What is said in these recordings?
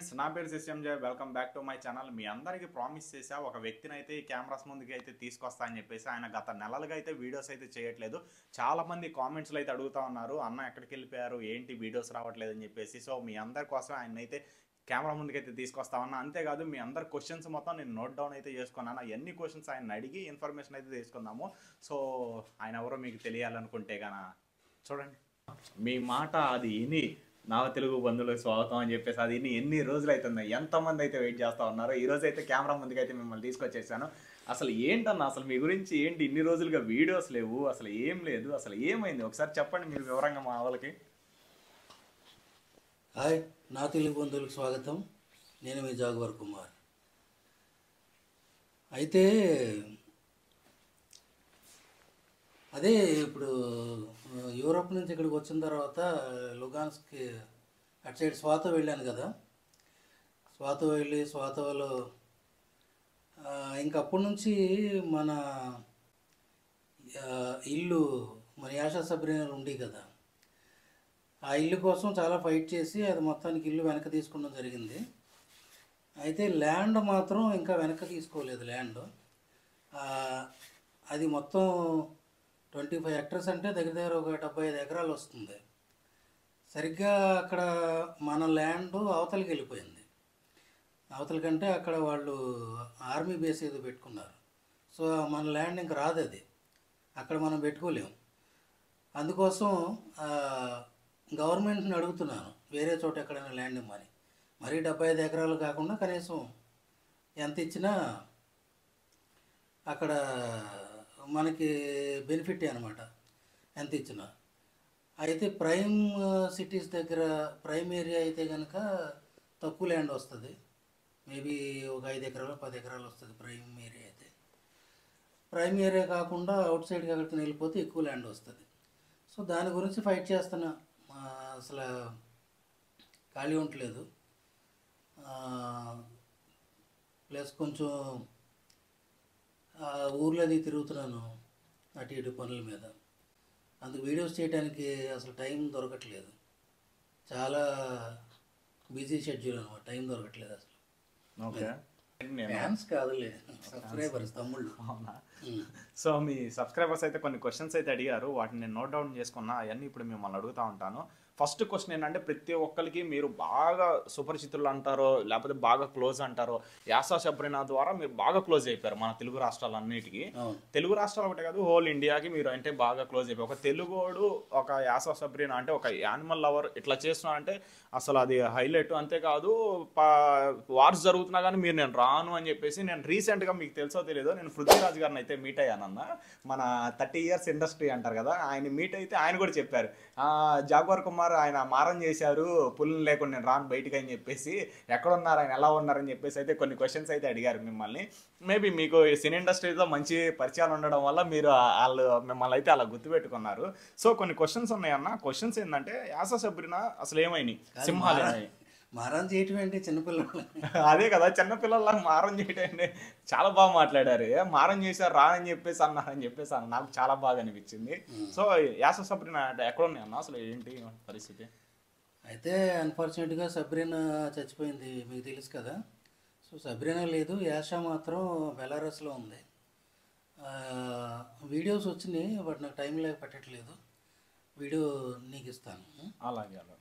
Friends, నా పేరు సిస్టంజయ్. Welcome back to my channel. మీ అందరికీ ప్రామిస్ చేసా ఒక వ్యక్తిని అయితే ఈ కెమెరాస్ ముందుకి అయితే తీసుకొస్తా అని చెప్పేసి. ఆయన గత నెలలుగా అయితే వీడియోస్ అయితే చేయట్లేదు. చాలా మంది కామెంట్స్లో అయితే అడుగుతా ఉన్నారు, అన్న ఎక్కడికి వెళ్ళిపోయారు, ఏంటి వీడియోస్ రావట్లేదు అని చెప్పేసి. సో మీ అందరి కోసం ఆయన అయితే కెమెరా ముందుకైతే తీసుకొస్తామన్నా. అంతేకాదు మీ అందరి క్వశ్చన్స్ మొత్తం నేను నోట్ డౌన్ అయితే చేసుకున్నాను. అవన్నీ క్వశ్చన్స్ ఆయన అడిగి ఇన్ఫర్మేషన్ అయితే తీసుకుందాము. సో ఆయన ఎవరో మీకు తెలియాలనుకుంటే గాన చూడండి. మీ మాట అది విని నా తెలుగు బంధువులకు స్వాగతం అని చెప్పేసి అది ఎన్ని రోజులు అవుతుంది, ఎంతమంది అయితే వెయిట్ చేస్తూ ఉన్నారో. ఈ రోజు అయితే కెమెరా ముందుకైతే మిమ్మల్ని తీసుకొచ్చేసాను. అసలు ఏంటన్నా, అసలు మీ గురించి ఏంటి, ఇన్ని రోజులుగా వీడియోస్ లేవు, అసలు ఏం లేదు, అసలు ఏమైంది ఒకసారి చెప్పండి మీరు వివరంగా మా వాళ్ళకి. హాయ్, నా తెలుగు బంధువులకు స్వాగతం. నేను మీ జాగువర్ కుమార్. అయితే అదే ఇప్పుడు యూరోప్ నుంచి ఇక్కడికి వచ్చిన తర్వాత లుగాన్స్కి అటు సైడ్ స్వాతో వెళ్ళాను కదా. స్వాతో వెళ్ళి స్వాతోలో ఇంకప్పటి నుంచి మన ఇల్లు మన యాషా సబ్రీనాలు ఉండి కదా, ఆ ఇల్లు కోసం చాలా ఫైట్ చేసి అది మొత్తానికి ఇల్లు వెనక తీసుకోవడం జరిగింది. అయితే ల్యాండ్ మాత్రం ఇంకా వెనక తీసుకోలేదు. ల్యాండ్ అది మొత్తం 25 హెక్టర్స్ అంటే దగ్గర దగ్గర ఒక 75 ఎకరాలు వస్తుంది. సరిగ్గా అక్కడ మన ల్యాండ్ అవతలికి వెళ్ళిపోయింది. అవతలికంటే అక్కడ వాళ్ళు ఆర్మీ బేస్ ఏదో పెట్టుకున్నారు. సో మన ల్యాండ్ ఇంకా రాదు, అది అక్కడ మనం పెట్టుకోలేము. అందుకోసం గవర్నమెంట్ని అడుగుతున్నాను వేరే చోట ఎక్కడైనా ల్యాండ్ ఇమ్మని. మరీ 75 ఎకరాలు కాకుండా కనీసం ఎంత ఇచ్చినా అక్కడ మనకి బెనిఫిట్ అనమాట, ఎంత ఇచ్చినా. అయితే ప్రైమ్ సిటీస్ దగ్గర ప్రైమ్ ఏరియా అయితే కనుక తక్కువ ల్యాండ్ వస్తుంది. మేబీ ఒక 5 ఎకరాలు 10 ఎకరాలు వస్తుంది ప్రైమ్ ఏరియా అయితే. ప్రైమ్ ఏరియా కాకుండా అవుట్ సైడ్కి ఎక్కడికి వెళ్ళిపోతే ఎక్కువ ల్యాండ్ వస్తుంది. సో దాని గురించి ఫైట్ చేస్తున్నా. అసలు ఖాళీ ఉండలేదు. ప్లస్ కొంచెం ఊర్లోది తిరుగుతున్నాను అటు ఇటు పనుల మీద. అందుకు వీడియోస్ చేయడానికి అసలు టైం దొరకట్లేదు. చాలా బిజీ షెడ్యూల్ అనమాట, టైం దొరకట్లేదు అసలు. ఓకే, ఫ్యాన్స్ కాదులే, సబ్స్క్రైబర్స్, తమ్ముళ్ళు. అవునా? సో మీ సబ్స్క్రైబర్స్ అయితే కొన్ని క్వశ్చన్స్ అయితే అడిగారు, వాటిని నేను నోట్ డౌన్ చేసుకున్నా. అవన్నీ ఇప్పుడు మిమ్మల్ని అడుగుతూ ఉంటాను. ఫస్ట్ క్వశ్చన్ ఏంటంటే, ప్రతి ఒక్కరికి మీరు బాగా సుపరిచితులు అంటారో లేకపోతే బాగా క్లోజ్ అంటారో, యాసా సబ్రీనా ద్వారా మీరు బాగా క్లోజ్ అయిపోయారు మన తెలుగు రాష్ట్రాలన్నిటికీ. తెలుగు రాష్ట్రాలు ఒకటే కాదు, హోల్ ఇండియాకి మీరు అంటే బాగా క్లోజ్ అయిపోయారు. ఒక తెలుగోడు ఒక యాసా సబ్రీనా అంటే ఒక యానిమల్ లవర్ ఇట్లా చేస్తున్నారంటే అసలు అది హైలైట్. అంతేకాదు వార్స్ జరుగుతున్నా కానీ మీరు నేను రాను అని చెప్పేసి, నేను రీసెంట్గా మీకు తెలుసో తెలియదో నేను పృథ్వీరాజ్ గారిని అయితే మీట్ అయ్యానన్న. మన 30 years ఇండస్ట్రీ అంటారు కదా, ఆయన మీట్ అయితే ఆయన కూడా చెప్పారు, జాగ్వర్ కుమార్ ఆయన మారం చేశారు, పుల్లని లేకుండా నేను రాను బయటికి అని చెప్పేసి. ఎక్కడున్నారు ఆయన, ఎలా ఉన్నారని చెప్పేసి అయితే కొన్ని క్వశ్చన్స్ అయితే అడిగారు మిమ్మల్ని. మేబీ మీకు సినీ ఇండస్ట్రీతో మంచి పరిచయాలు ఉండడం వల్ల మీరు వాళ్ళు మిమ్మల్ని అయితే అలా గుర్తుపెట్టుకున్నారు. సో కొన్ని క్వశ్చన్స్ ఉన్నాయన్న. క్వశ్చన్స్ ఏంటంటే, యాసా సబ్రీనా అసలు ఏమైనాయి, సింహాలు ఏమైనాయి? మారం చేయటం ఏంటి చిన్నపిల్లలు? అదే కదా, చిన్నపిల్లల మారం చేయటం అంటే చాలా బాగా మాట్లాడారు. మారం చేశారు రానని చెప్పేసి అన్నారని చెప్పేసి అన్న, నాకు చాలా బాగా అనిపించింది. సో యాసా సబ్రీనా అంటే ఎక్కడ ఉన్నాయి అన్న, అసలు ఏంటి పరిస్థితి? అయితే అన్ఫార్చునేట్గా సబ్రీనా చచ్చిపోయింది, మీకు తెలుసు కదా. సో సబ్రీనా లేదు, యాషా మాత్రం బెలారస్లో ఉంది. వీడియోస్ వచ్చినాయి, బట్ నాకు టైం లేక పెట్టట్లేదు. వీడియో నీకు ఇస్తాను. అలాగే అలాగే.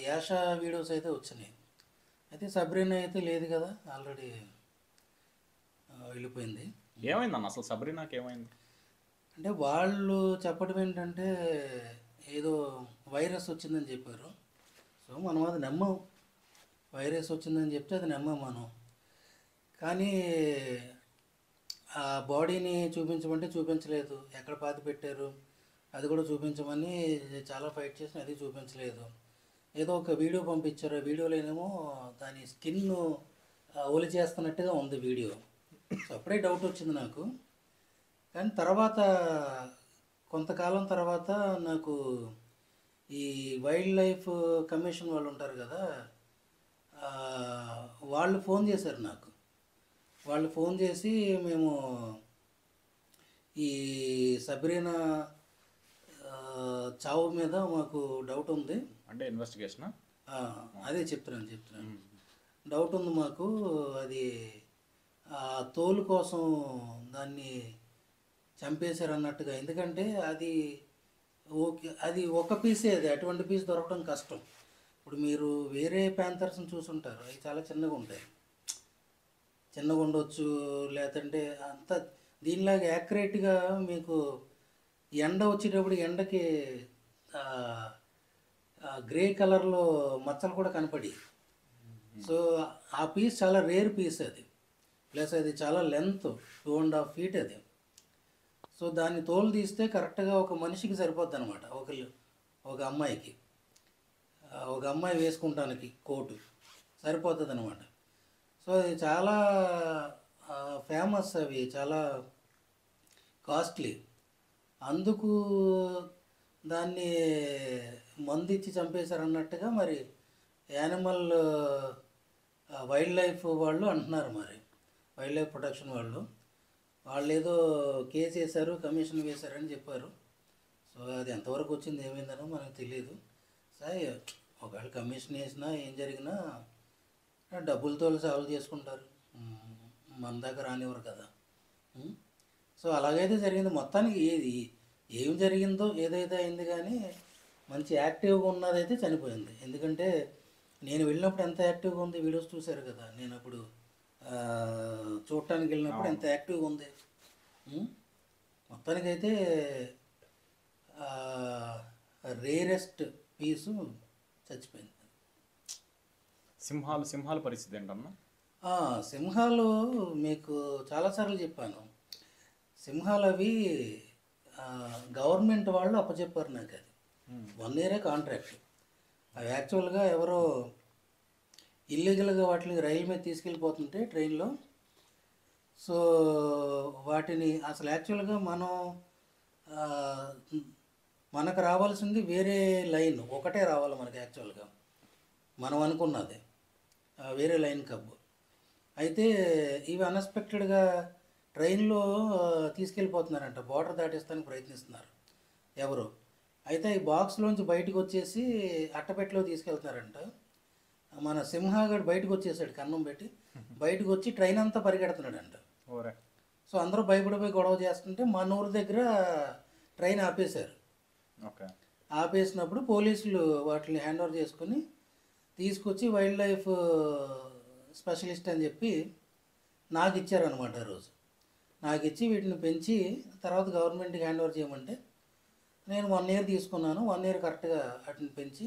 యాషా వీడియోస్ అయితే వచ్చినాయి. అయితే సబ్రీనా అయితే లేదు కదా, ఆల్రెడీ వెళ్ళిపోయింది. ఏమైందన్న అసలు సబ్రీనాకి ఏమైంది అంటే వాళ్ళు చెప్పడం ఏంటంటే ఏదో వైరస్ వచ్చిందని చెప్పారు. సో మనం అది నమ్మం. వైరస్ వచ్చిందని చెప్తే అది నమ్మం మనం. కానీ ఆ బాడీని చూపించమంటే చూపించలేదు. ఎక్కడ పాతి పెట్టారు అది కూడా చూపించమని చాలా ఫైట్ చేసిన, అది చూపించలేదు. ఏదో ఒక వీడియో పంపించారు. ఆ వీడియోలోనేమో దాని స్కిన్ ఒలి చేస్తున్నట్టుగా ఉంది వీడియో. సో అప్పుడే డౌట్ వచ్చింది నాకు. కానీ తర్వాత కొంతకాలం తర్వాత నాకు ఈ వైల్డ్ లైఫ్ కమిషన్ వాళ్ళు ఉంటారు కదా, వాళ్ళు ఫోన్ చేశారు నాకు. వాళ్ళు ఫోన్ చేసి, మేము ఈ సబ్రీనా చావు మీద మాకు డౌట్ ఉంది అంటే ఇన్వెస్టిగేషన్ అదే చెప్తున్నాను. డౌట్ ఉంది మాకు, అది ఆ తోలు కోసం దాన్ని చంపేశారు అన్నట్టుగా. ఎందుకంటే అది ఓకే, అది ఒక పీసే, అది అటువంటి పీస్ దొరకడం కష్టం. ఇప్పుడు మీరు వేరే ప్యాంథర్స్ని చూసుంటారు, అవి చాలా చిన్నగా ఉంటాయి, చిన్నగా ఉండొచ్చు, లేదంటే అంత దీనిలాగా యాక్యురేట్గా మీకు ఎండ వచ్చేటప్పుడు ఎండకి గ్రే కలర్లో మచ్చలు కూడా కనపడి. సో ఆ పీస్ చాలా రేర్ పీస్ అది, ప్లస్ అది చాలా లెంత్ 2.5 feet అది. సో దాన్ని తోలు తీస్తే కరెక్ట్గా ఒక మనిషికి సరిపోద్ది అనమాట, ఒక అమ్మాయికి, ఒక అమ్మాయి వేసుకుంటానికి కోటు సరిపోతుంది అనమాట. సో అది చాలా ఫేమస్, అవి చాలా కాస్ట్లీ. అందుకు దాన్ని మందు ఇచ్చి చంపేశారు అన్నట్టుగా మరి యానిమల్ వైల్డ్ లైఫ్ వాళ్ళు అంటున్నారు. మరి వైల్డ్ లైఫ్ ప్రొటెక్షన్ వాళ్ళు ఏదో కేసు వేశారు, కమిషన్ వేశారని చెప్పారు. సో అది ఎంతవరకు వచ్చింది ఏమైందనో మనకు తెలియదు. సరే, ఒకవేళ కమిషన్ వేసినా ఏం జరిగినా డబ్బులతో సాల్వ్ చేసుకుంటారు, మన దగ్గర రానివ్వరు కదా. సో అలాగైతే జరిగింది. మొత్తానికి ఏం జరిగిందో ఏదైతే అయింది, కానీ మంచి యాక్టివ్గా ఉన్నదైతే చనిపోయింది. ఎందుకంటే నేను వెళ్ళినప్పుడు ఎంత యాక్టివ్గా ఉంది, వీడియోస్ చూశారు కదా, నేను అప్పుడు చూడటానికి వెళ్ళినప్పుడు ఎంత యాక్టివ్గా ఉంది. మొత్తానికైతే రేరెస్ట్ పీసు చచ్చిపోయింది. సింహాల పరిస్థితి ఏంటన్నా? సింహాలు మీకు చాలాసార్లు చెప్పాను. సింహాలు అవి గవర్నమెంట్ వాళ్ళు అప్పచెప్పారు నాకు. అది 1 year కాంట్రాక్ట్. అవి యాక్చువల్గా ఎవరో ఇల్లీగల్గా వాటిని రైలు మీద తీసుకెళ్ళిపోతుంటే ట్రైన్లో. సో వాటిని అసలు యాక్చువల్గా మనకు రావాల్సింది వేరే లైన్ ఒకటే రావాలి మనకి. యాక్చువల్గా మనం అనుకున్నది వేరే లైన్ కబ్బు. అయితే ఇవి అన్ఎక్స్పెక్టెడ్గా ట్రైన్లో తీసుకెళ్ళిపోతున్నారంట, బార్డర్ దాటిస్తానికి ప్రయత్నిస్తున్నారు ఎవరు. అయితే ఈ బాక్స్లోంచి బయటకు వచ్చేసి అట్టపెట్టలో తీసుకెళ్తున్నారంట. మన సింహాగడ్ బయటకు వచ్చేసాడు, కన్నం పెట్టి బయటకు వచ్చి ట్రైన్ అంతా పరిగెడుతున్నాడంట. సో అందరూ భయపడిపోయి గొడవ చేస్తుంటే మన ఊరి దగ్గర ట్రైన్ ఆపేశారు. ఆపేసినప్పుడు పోలీసులు వాటిని హ్యాండ్ ఓవర్ చేసుకుని తీసుకొచ్చి వైల్డ్ లైఫ్ స్పెషలిస్ట్ అని చెప్పి నాకు ఇచ్చారనమాట. ఆ రోజు నాకు ఇచ్చి వీటిని పెంచి తర్వాత గవర్నమెంట్కి హ్యాండ్ ఓవర్ చేయమంటే నేను 1 year తీసుకున్నాను. 1 year కరెక్ట్గా వాటిని పెంచి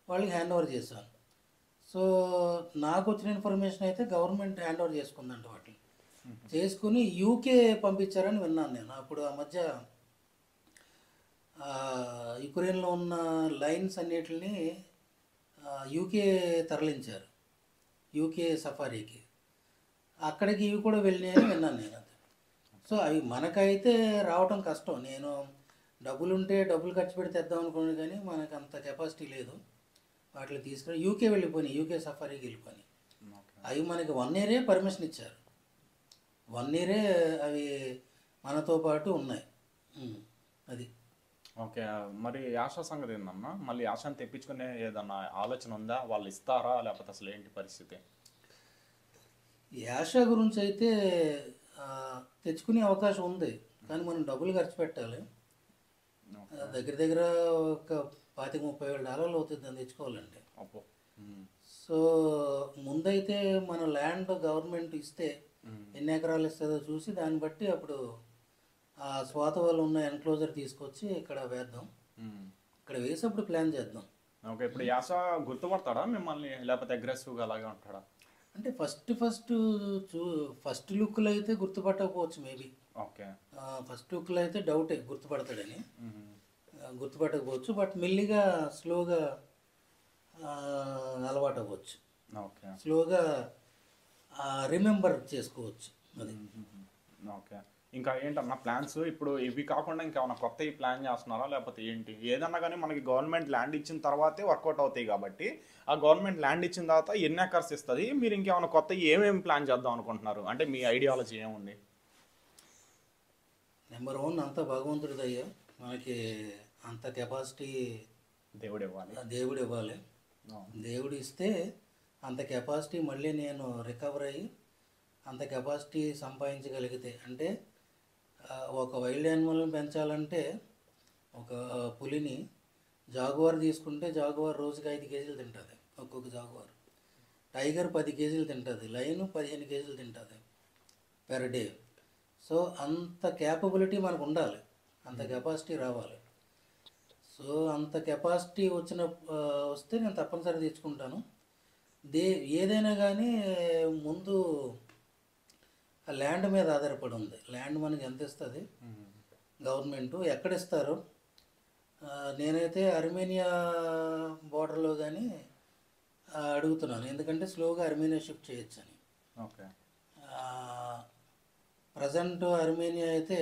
వాళ్ళకి హ్యాండ్ ఓవర్ చేశాను. సో నాకు వచ్చిన ఇన్ఫర్మేషన్ అయితే గవర్నమెంట్ హ్యాండ్ ఓవర్ చేసుకుందంట. వాటిని చేసుకుని యూకే పంపించారని విన్నాను నేను. అప్పుడు ఆ మధ్య యుక్రెయిన్లో ఉన్న లైన్స్ అన్నిటిని యూకే తరలించారు, యూకే సఫారీకి. అక్కడికి ఇవి కూడా వెళ్ళినాయని విన్నాను నేను. అది సో అవి మనకైతే రావటం కష్టం. నేను డబ్బులుంటే డబ్బులు ఖర్చు పెడితే తెద్దాం అనుకున్నాను, కానీ మనకు అంత కెపాసిటీ లేదు. వాటిని తీసుకుని యూకే వెళ్ళిపోయినాయి, యూకే సఫారీకి వెళ్ళిపోయినాయి. అవి మనకి 1 year పర్మిషన్ ఇచ్చారు. 1 year అవి మనతో పాటు ఉన్నాయి. అది ఓకే. మరి యాష సంగతి ఏందన్నా? మళ్ళీ యాషని తెప్పించుకునే ఏదన్నా ఆలోచన ఉందా? వాళ్ళు ఇస్తారా, లేకపోతే అసలు ఏంటి పరిస్థితి? యాష గురించి అయితే తెచ్చుకునే అవకాశం ఉంది, కానీ మనం డబ్బులు ఖర్చు పెట్టాలి. దగ్గర దగ్గర ఒక $25,000 అవుతుంది దాన్ని తెచ్చుకోవాలంటే. సో ముందైతే మన ల్యాండ్ గవర్నమెంట్ ఇస్తే ఎన్ని ఎకరాలు ఇస్తుందో చూసి దాన్ని బట్టి అప్పుడు ఆ స్వాత వాళ్ళు ఉన్న ఎన్క్లోజర్ తీసుకొచ్చి ఇక్కడ వేద్దాం. ఇక్కడ వేసేప్పుడు ప్లాన్ చేద్దాం. ఓకే. ఇప్పుడు యాస గుర్తుపడతాడా మిమ్మల్ని, లేకపోతే అగ్రెసివ్గా అలాగే ఉంటాడా? అంటే ఫస్ట్ లుక్లో అయితే గుర్తుపట్టకపోవచ్చు మేబీ. ఓకే. ఫస్ట్ లుక్లో అయితే డౌటే గుర్తుపడతాడని, గుర్తుపట్టకపోవచ్చు. బట్ మెల్లిగా స్లోగా అలవాటు అవ్వచ్చు, స్లోగా రిమెంబర్ చేసుకోవచ్చు. అది ఓకే. ఇంకా ఏంటన్నా ప్లాన్స్? ఇప్పుడు ఇవి కాకుండా ఇంకేమైనా కొత్తవి ప్లాన్ చేస్తున్నారా, లేకపోతే ఏంటి? ఏదన్నా కానీ మనకి గవర్నమెంట్ ల్యాండ్ ఇచ్చిన తర్వాతే వర్కౌట్ అవుతాయి కాబట్టి, ఆ గవర్నమెంట్ ల్యాండ్ ఇచ్చిన తర్వాత ఎన్ని ఎకర్స్ ఇస్తుంది, మీరు ఇంకేమైనా కొత్తవి ఏమేమి ప్లాన్ చేద్దాం అనుకుంటున్నారు? అంటే మీ ఐడియాలజీ ఏముంది? నెంబర్ 1 అంతా భగవంతుడిది అయ్యా. మనకి అంత కెపాసిటీ దేవుడు ఇవ్వాలి. దేవుడు ఇవ్వాలి. దేవుడు ఇస్తే అంత కెపాసిటీ మళ్ళీ నేను రికవర్ అయ్యి అంత కెపాసిటీ సంపాదించగలిగితే అంటే ఒక వైల్డ్ యానిమల్ని పెంచాలంటే ఒక పులిని జాగువార్ తీసుకుంటే జాగువార్ రోజుకి 5 కేజీలు తింటుంది ఒక్కొక్క జాగువార్. టైగర్ 10 కేజీలు తింటుంది, లైన్ 15 కేజీలు తింటుంది పెర్ డే. సో అంత క్యాపబిలిటీ మనకు ఉండాలి, అంత కెపాసిటీ రావాలి. సో అంత కెపాసిటీ వస్తే నేను తప్పనిసరి తెచ్చుకుంటాను. ఏదైనా కానీ ముందు ల్యాండ్ మీద ఆధారపడి ఉంది. ల్యాండ్ మనకి ఎంత ఇస్తుంది గవర్నమెంట్, ఎక్కడ ఇస్తారు. నేనైతే అర్మేనియా బోర్డర్లో కానీ అడుగుతున్నాను, ఎందుకంటే స్లోగా అర్మేనియా షిఫ్ట్ చేయొచ్చు అని. ఓకే. ప్రజెంట్ అర్మేనియా అయితే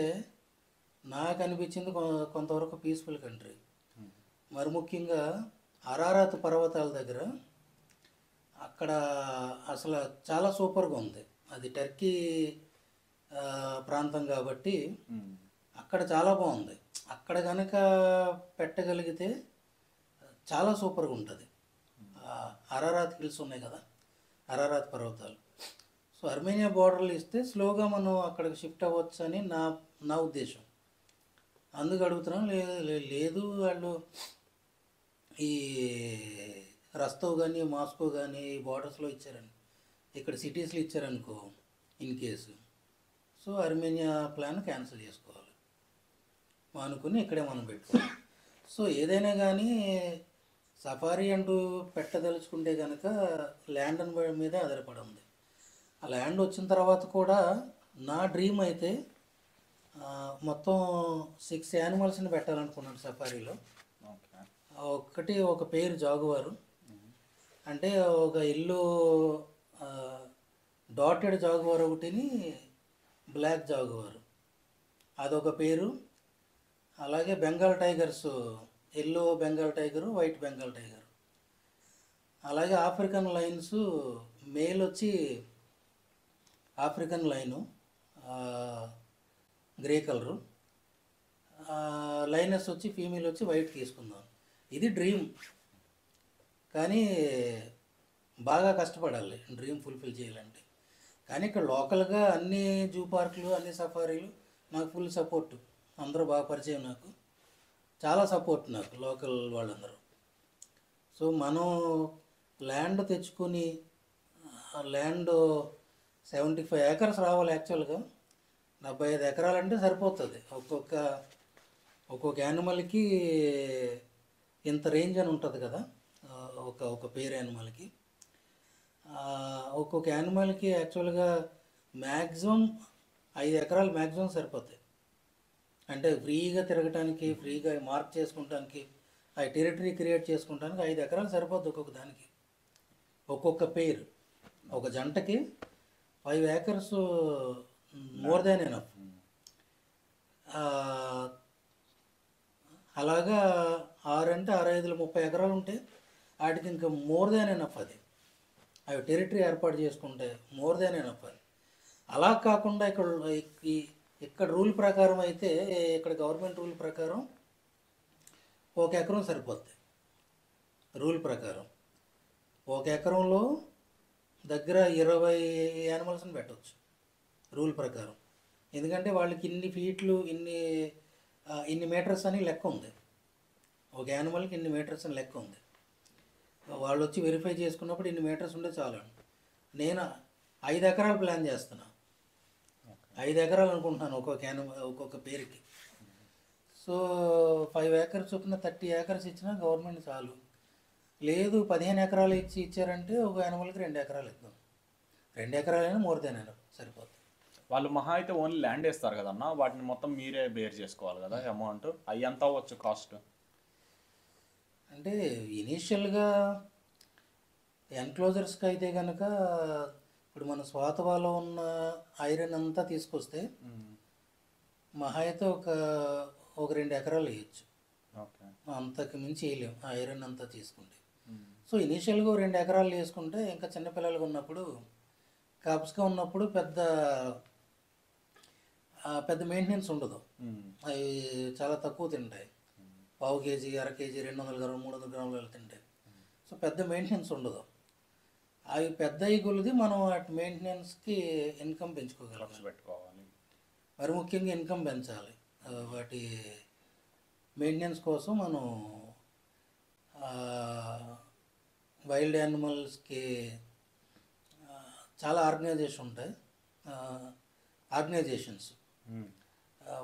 నాకు అనిపించింది కొంతవరకు పీస్ఫుల్ కంట్రీ. మరి ముఖ్యంగా అరారాత్ పర్వతాల దగ్గర అక్కడ అసలు చాలా సూపర్గా ఉంది. అది టర్కీ ప్రాంతం కాబట్టి అక్కడ చాలా బాగుంది. అక్కడ కనుక పెట్టగలిగితే చాలా సూపర్గా ఉంటుంది. అరారాత్ హిల్స్ ఉన్నాయి కదా, అరారాత్ పర్వతాలు. సో అర్మేనియా బోర్డర్లు ఇస్తే స్లోగా మనం అక్కడికి షిఫ్ట్ అవ్వచ్చు అని నా ఉద్దేశం. అందుకు అడుగుతున్నాను. లేదు వాళ్ళు ఈ రస్తవ్ కానీ మాస్కో కానీ ఈ బార్డర్స్లో ఇచ్చారని, ఇక్కడ సిటీస్లో ఇచ్చారనుకో in case, so Armenia plan cancel చేసుకోవాలి అనుకుని ఇక్కడే మనం పెట్టుకోవాలి. సో ఏదైనా కానీ సఫారీ అంటూ పెట్టదలుచుకుంటే కనుక ల్యాండ్ మీద ఆధారపడి ఉంది. ఆ ల్యాండ్ వచ్చిన తర్వాత కూడా నా డ్రీమ్ అయితే మొత్తం 6 యానిమల్స్ని పెట్టాలనుకున్నాను సఫారీలో. ఒక పేరు జాగువారు, అంటే ఒక ఇల్లు డాటెడ్ జాగువార్ ఒకటిని, బ్లాక్ జాగువారు అదొక పేరు. అలాగే Bengal tigers, yellow Bengal tiger, white Bengal tiger. అలాగే ఆఫ్రికన్ లైన్స్, మేల్ వచ్చి ఆఫ్రికన్ లైను గ్రే కలరు, లైనస్ వచ్చి ఫీమేల్ వచ్చి వైట్ తీసుకుందాం. ఇది డ్రీమ్, కానీ బాగా కష్టపడాలి డ్రీమ్ ఫుల్ఫిల్ చేయాలంటే. కానీ ఇక్కడ లోకల్గా అన్ని జూ పార్కులు, అన్ని సఫారీలు నాకు ఫుల్ సపోర్టు. అందరూ బాగా పరిచయం, నాకు చాలా సపోర్ట్ నాకు లోకల్ వాళ్ళందరూ. సో మనం ల్యాండ్ తెచ్చుకొని, ల్యాండ్ 75 ఏకర్స్ రావాలి యాక్చువల్గా. 75 ఎకరాలంటే సరిపోతుంది. ఒక్కొక్క యానిమల్కి ఇంత రేంజ్ అని ఉంటుంది కదా, ఒక పేరు యానిమల్కి. ఒక్కొక్క యానిమల్కి యాక్చువల్గా మ్యాక్సిమం 5 ఎకరాలు మ్యాక్సిమం సరిపోతాయి. అంటే ఫ్రీగా తిరగటానికి, ఫ్రీగా మార్క్ చేసుకుంటానికి, ఆ టెరిటరీ క్రియేట్ చేసుకుంటానికి 5 ఎకరాలు సరిపోద్ది ఒక్కొక్క దానికి, ఒక్కొక్క పేరు. ఒక జంటకి 5 ఏకర్స్ మోర్ దాన్ ఎనఫ్. అలాగా 6 అంటే 6 5 30 ఎకరాలు ఉంటే వాటికి ఇంకా మోర్ దాన్ ఎనఫ్. అది అవి టెరిటరీ ఏర్పాటు చేసుకుంటే మోర్ దాన్ ఎనఫ్. అది అలా కాకుండా ఇక్కడ రూల్ ప్రకారం అయితే, ఇక్కడ గవర్నమెంట్ రూల్ ప్రకారం 1 ఎకరం సరిపోద్ది. రూల్ ప్రకారం 1 ఎకరంలో దగ్గర 20 యానిమల్స్ని పెట్టవచ్చు రూల్ ప్రకారం. ఎందుకంటే వాళ్ళకి ఇన్ని ఫీట్లు, ఇన్ని మీటర్స్ అని లెక్క ఉంది. ఒక యానిమల్కి ఇన్ని మీటర్స్ అని లెక్క ఉంది. వాళ్ళు వచ్చి వెరిఫై చేసుకున్నప్పుడు ఇన్ని మీటర్స్ ఉంటే చాలు. నేను 5 ఎకరాలు ప్లాన్ చేస్తున్నా, 5 ఎకరాలు అనుకుంటున్నాను ఒక్కొక్క పేరుకి. సో 5 ఏకర్స్ చొప్పున 30 ఏకర్స్ ఇచ్చినా గవర్నమెంట్ చాలు. లేదు 15 ఎకరాలు ఇచ్చారంటే ఒక యానిమల్కి 2 ఎకరాలు ఇద్దాం. 2 ఎకరాలైనా మోర్ దెన్ ఎనఫ్ సరిపోతుంది. వాళ్ళు మహా అయితే ఓన్లీ ల్యాండ్ వేస్తారు కదన్న, వాటిని మొత్తం మీరే బేర్ చేసుకోవాలి కదా అమౌంట్. అవి ఎంత అవ్వచ్చు కాస్ట్? అంటే ఇనీషియల్గా ఎన్క్లోజర్స్కి అయితే కనుక ఇప్పుడు మన స్వాతవాలో ఉన్న ఐరన్ అంతా తీసుకొస్తే మహా అయితే ఒక 2 ఎకరాలు వేయచ్చు. అంతకు మించి వేయలేము ఐరన్ అంతా తీసుకుంటే. సో ఇనీషియల్గా 2 ఎకరాలు వేసుకుంటే, ఇంకా చిన్నపిల్లలుగా ఉన్నప్పుడు, కాప్స్గా ఉన్నప్పుడు పెద్ద మెయింటెనెన్స్ ఉండదు. అవి చాలా తక్కువ తింటాయి. 1/2 కేజీ, 1/2 కేజీ, 200 గ్రాములు, 300 గ్రాములు తింటాయి. సో పెద్ద మెయింటెనెన్స్ ఉండదు. అవి పెద్ద కొలిది మనం వాటి మెయింటెనెన్స్కి ఇన్కమ్ పెంచుకోగలం. ఖర్చు పెట్టుకోవాలి. మరి ముఖ్యంగా ఇన్కమ్ పెంచాలి. వాటి మెయింటెనెన్స్ కోసం మనం వైల్డ్ యానిమల్స్కి చాలా ఆర్గనైజేషన్స్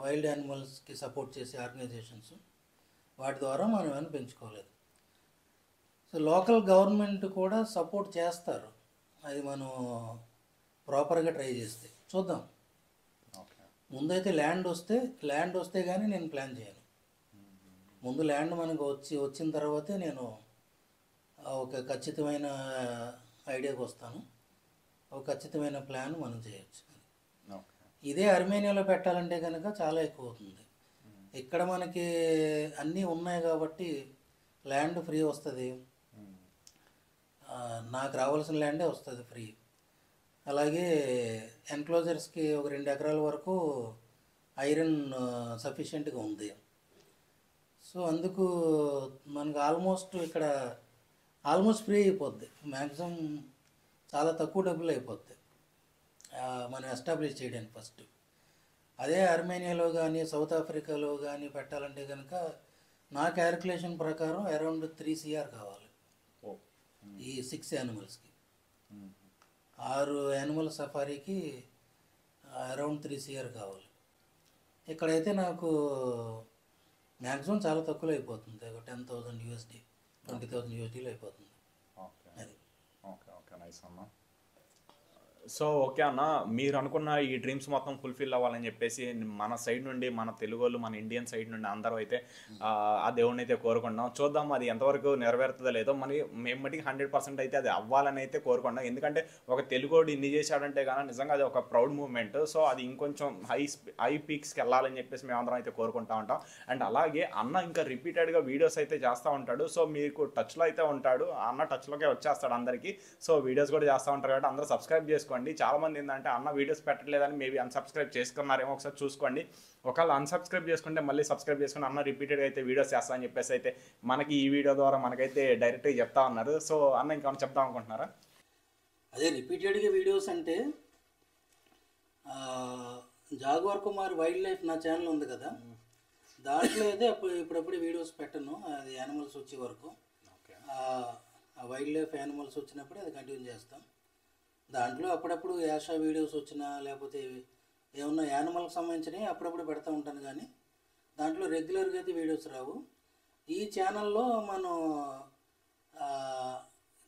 వైల్డ్ యానిమల్స్కి సపోర్ట్ చేసే ఆర్గనైజేషన్స్, వాటి ద్వారా మనం ఏమైనా పెంచుకోలేదు. సో లోకల్ గవర్నమెంట్ కూడా సపోర్ట్ చేస్తారు, అది మనం ప్రాపర్గా ట్రై చేస్తే. చూద్దాం, ముందైతే ల్యాండ్ వస్తే కానీ నేను ప్లాన్ చేయను. ముందు ల్యాండ్ మనకు వచ్చిన తర్వాతే నేను ఒక ఖచ్చితమైన ఐడియాకి వస్తాను, ఒక ఖచ్చితమైన ప్లాన్ మనం చేయొచ్చు. ఇదే అర్మేనియాలో పెట్టాలంటే కనుక చాలా ఎక్కువ అవుతుంది. ఇక్కడ మనకి అన్నీ ఉన్నాయి కాబట్టి ల్యాండ్ ఫ్రీ వస్తుంది, నాకు రావాల్సిన ల్యాండే వస్తుంది ఫ్రీ. అలాగే ఎన్క్లోజర్స్కి ఒక 2 ఎకరాల వరకు ఐరన్ సఫిషియెంట్గా ఉంది. సో అందుకు మనకు ఇక్కడ ఆల్మోస్ట్ ఫ్రీ అయిపోద్ది, మ్యాక్సిమం చాలా తక్కువ డబ్బులు అయిపోద్ది మనం ఎస్టాబ్లిష్ చేయడానికి ఫస్ట్. అదే అర్మేనియాలో కానీ సౌత్ ఆఫ్రికాలో కానీ పెట్టాలంటే కనుక నా క్యాలిక్యులేషన్ ప్రకారం అరౌండ్ 3 CR కావాలి ఈ 6 యానిమల్స్కి. 6 యానిమల్ సఫారీకి అరౌండ్ 3 CR కావాలి. ఇక్కడైతే నాకు మ్యాక్సిమం చాలా తక్కువలో అయిపోతుంది, ఒక $10,000 $20,000 అయిపోతుంది. అది ఓకే నైస్ అన్న. సో ఓకే అన్న, మీరు అనుకున్న ఈ డ్రీమ్స్ మొత్తం ఫుల్ఫిల్ అవ్వాలని చెప్పేసి మన సైడ్ నుండి, మన తెలుగు వాళ్ళు, మన ఇండియన్ సైడ్ నుండి అందరూ అయితే ఆ దేవుడిని అయితే కోరుకుంటున్నాం. చూద్దాం అది ఎంతవరకు నెరవేరుతుందో లేదో, మేము మటుకు 100% అయితే అది అవ్వాలని అయితే కోరుకుంటాం. ఎందుకంటే ఒక తెలుగోడు ఇన్ని చేశాడంటే కానీ నిజంగా అది ఒక ప్రౌడ్ మూమెంట్. సో అది ఇంకొంచెం హై పీక్స్కి వెళ్ళాలని చెప్పేసి మేమందరం అయితే కోరుకుంటా ఉంటాం. అండ్ అలాగే అన్న ఇంకా రిపీటెడ్గా వీడియోస్ అయితే చేస్తూ ఉంటాడు. సో మీకు టచ్లో అయితే ఉంటాడు అన్న, టచ్లోకే వచ్చేస్తాడు అందరికీ. సో వీడియోస్ కూడా చేస్తూ ఉంటారు కాబట్టి అందరూ సబ్స్క్రైబ్ చేసుకోండి. చాలా మంది ఏంటంటే అన్న వీడియోస్ పెట్టలేదని మేబీ అన్సబ్స్క్రైబ్ చేసుకున్నారేమో, ఒకసారి చూసుకోండి. ఒకవేళ అన్సబ్స్క్రైబ్ చేసుకుంటే మళ్ళీ సబ్స్క్రైబ్ చేసుకుని అన్న రిపీటెడ్గా అయితే వీడియోస్ చేస్తామని చెప్పేసి అయితే మనకి ఈ వీడియో ద్వారా మనకైతే డైరెక్ట్గా చెప్తా ఉన్నారు. సో అన్న ఇంకేమైనా చెప్తాం అనుకుంటున్నారా? అదే రిపీటెడ్గా వీడియోస్ అంటే జాగ్వార్ కుమార్ వైల్డ్ లైఫ్ నా ఛానల్ ఉంది కదా, దాంట్లో అయితే ఇప్పుడప్పుడు వీడియోస్ పెట్టను, అది యానిమల్స్ వచ్చే వరకు. ఆ వైల్డ్ లైఫ్ యానిమల్స్ వచ్చినప్పుడు అది కంటిన్యూ చేస్తాం. దాంట్లో అప్పుడప్పుడు యాషా వీడియోస్ వచ్చినా లేకపోతే ఏమన్నా యానిమల్కి సంబంధించినవి అప్పుడప్పుడు పెడతా ఉంటాను, కానీ దాంట్లో రెగ్యులర్గా అయితే వీడియోస్ రావు. ఈ ఛానల్లో మనం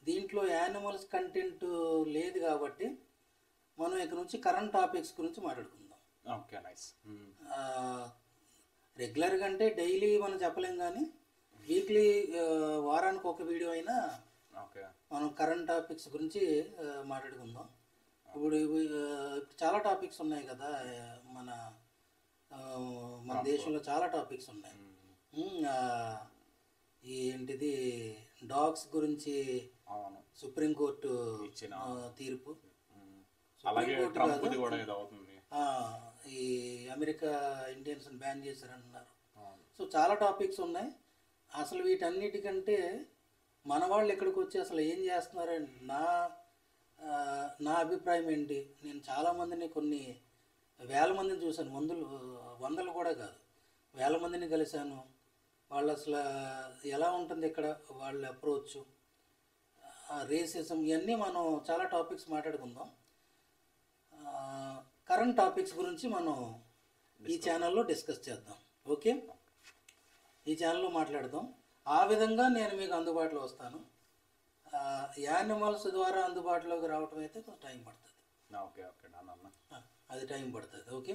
దీంట్లో యానిమల్స్ కంటెంట్ లేదు కాబట్టి మనం ఇక్కడ నుంచి కరెంట్ టాపిక్స్ గురించి మాట్లాడుకుందాం. Okay nice. రెగ్యులర్గా అంటే డైలీ మనం చెప్పలేం, కానీ వీక్లీ వారానికి ఒక వీడియో అయినా మనం కరెంట్ టాపిక్స్ గురించి మాట్లాడుకుందాం. ఇప్పుడు చాలా టాపిక్స్ ఉన్నాయి కదా, మన దేశంలో చాలా టాపిక్స్ ఉన్నాయి. ఏంటిది డాగ్స్ గురించి సుప్రీంకోర్టు తీర్పు, ఈ అమెరికా ఇండియన్స్ బ్యాన్ చేశారంటున్నారు. సో చాలా టాపిక్స్ ఉన్నాయి. అసలు వీటన్నిటికంటే మన వాళ్ళు ఇక్కడికి వచ్చి అసలు ఏం చేస్తున్నారని నా అభిప్రాయం ఏంటి, నేను చాలామందిని కొన్ని వేల మందిని చూశాను, వందలు కూడా కాదు, వేల మందిని కలిశాను. వాళ్ళు అసలు ఎలా ఉంటుంది ఇక్కడ వాళ్ళ అప్రోచ్, రేసిజం, ఇవన్నీ మనం చాలా టాపిక్స్ మాట్లాడుకుందాం. కరెంట్ టాపిక్స్ గురించి మనం ఈ ఛానల్లో డిస్కస్ చేద్దాం. ఓకే, ఈ ఛానల్లో మాట్లాడదాం. ఆ విధంగా నేను మీకు అందుబాటులో వస్తాను. యానిమల్స్ ద్వారా అందుబాటులోకి రావటం అయితే కొంచెం టైం పడుతుంది. అది టైం పడుతుంది. ఓకే,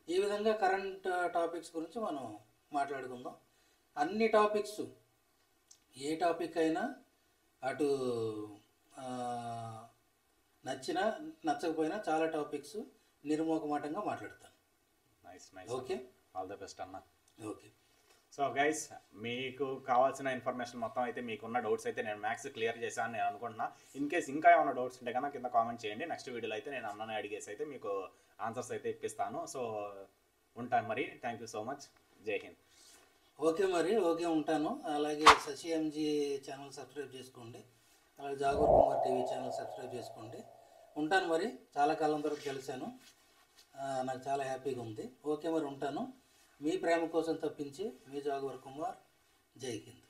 ఈ విధంగా కరెంట్ టాపిక్స్ గురించి మనం మాట్లాడుకుందాం. అన్ని టాపిక్స్, ఏ టాపిక్ అయినా అటు నచ్చినా నచ్చకపోయినా చాలా టాపిక్స్ నిర్మోహమాటంగా మాట్లాడతాను. ఓకే, ఆల్ ద బెస్ట్ అన్న. ఓకే. సో గైస్, మీకు కావాల్సిన ఇన్ఫర్మేషన్ మొత్తం అయితే మీకున్న డౌట్స్ అయితే నేను మ్యాథ్స్ క్లియర్ చేశాను నేను అనుకుంటున్నా. ఇన్ కేస్ ఇంకా ఏమైనా డౌట్స్ ఉంటే కన్నా కింద కామెంట్ చేయండి. నెక్స్ట్ వీడియోలో అయితే నేను అన్ననే అడిగేసి అయితే మీకు ఆన్సర్స్ అయితే ఇప్పిస్తాను. సో ఉంటాను మరి. Thank you so much. జై హింద్. ఓకే మరి, ఓకే ఉంటాను. అలాగే శశి ఎంజీ ఛానల్ సబ్స్క్రైబ్ చేసుకోండి. అలాగే జాగూర్ కుమార్ టీవీ ఛానల్ సబ్స్క్రైబ్ చేసుకోండి. ఉంటాను మరి. చాలా కాలం వరకు కలిశాను, నాకు చాలా హ్యాపీగా ఉంది. ఓకే మరి ఉంటాను. మీ ప్రేమ కోసం తప్పించి మీ జాగూర్ కుమార్. జై హింద్.